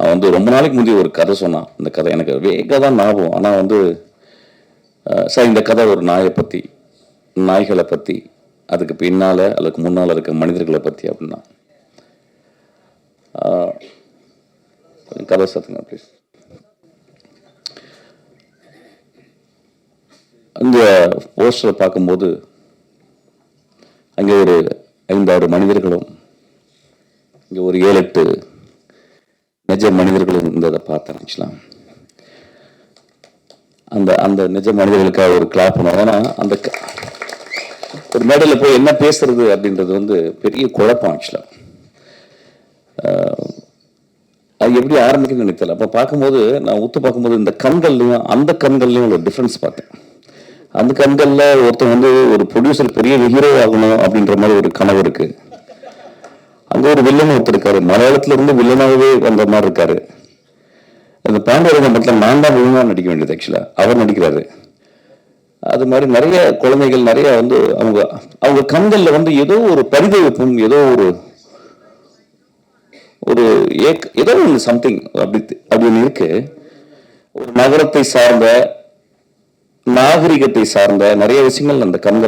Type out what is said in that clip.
அவன் வந்து ரொம்ப நாளைக்கு முந்தைய ஒரு கதை சொன்னான். இந்த கதை எனக்கு வேக தான் ஞாபகம். ஆனால் வந்து சார் இந்த கதை ஒரு நாயை பற்றி, நாய்களை பற்றி, அதுக்கு பின்னால் அதுக்கு முன்னால் இருக்க மனிதர்களை பற்றி அப்படின்னா கதை சத்துங்க ப்ளீஸ். இந்த போஸ்டரை பார்க்கும்போது அங்கே ஒரு 5-6 மனிதர்களும் இங்கே ஒரு 7-8 நிஜ மனிதர்களும் இருந்ததை பார்த்தேன். ஆக்சுவலாக அந்த அந்த நிஜ மனிதர்களுக்காக ஒரு கிளாப் பண்ணுவோம். ஏன்னா அந்த ஒரு மேடையில் போய் என்ன பேசுறது அப்படின்றது வந்து பெரிய குழப்பம். ஆக்சுவலாக அது எப்படி ஆரம்பிக்குன்னு எனக்கு தெரியல. அப்போ பார்க்கும்போது நான் ஊத்து பார்க்கும்போது இந்த கண்கள்லையும் அந்த கண்கள்லையும் ஒரு டிஃப்ரென்ஸ் பார்த்தேன். அந்த கண்கள்ல ஒருத்தன் வந்து ஒரு ப்ரொடியூசர் பெரிய ஹீரோ ஆகணும் அப்படின்ற மாதிரி ஒரு கனவு இருக்கு. அங்க ஒரு வில்லன் ஒருத்தர் இருக்காரு, மலையாளத்துல இருந்து வில்லனாகவே வந்த மாதிரி இருக்காரு. அந்த பாண்டியரங்க மட்டும் நான் தான் வில்லனா நடிக்க வேண்டியது. ஆக்சுவலா அவர் நடிக்கிறாரு. அது மாதிரி நிறைய குழந்தைகள் நிறைய வந்து அவங்க அவங்க கண்கள்ல வந்து ஏதோ ஒரு பரிதவிப்பும், ஏதோ ஒரு ஒரு ஏதோ ஒன்று சம்திங் அப்படின்னு இருக்கு. ஒரு நகரத்தை சார்ந்த, நாகரிகத்தை சார்ந்த நிறைய விஷயங்கள் அந்த கண்கள்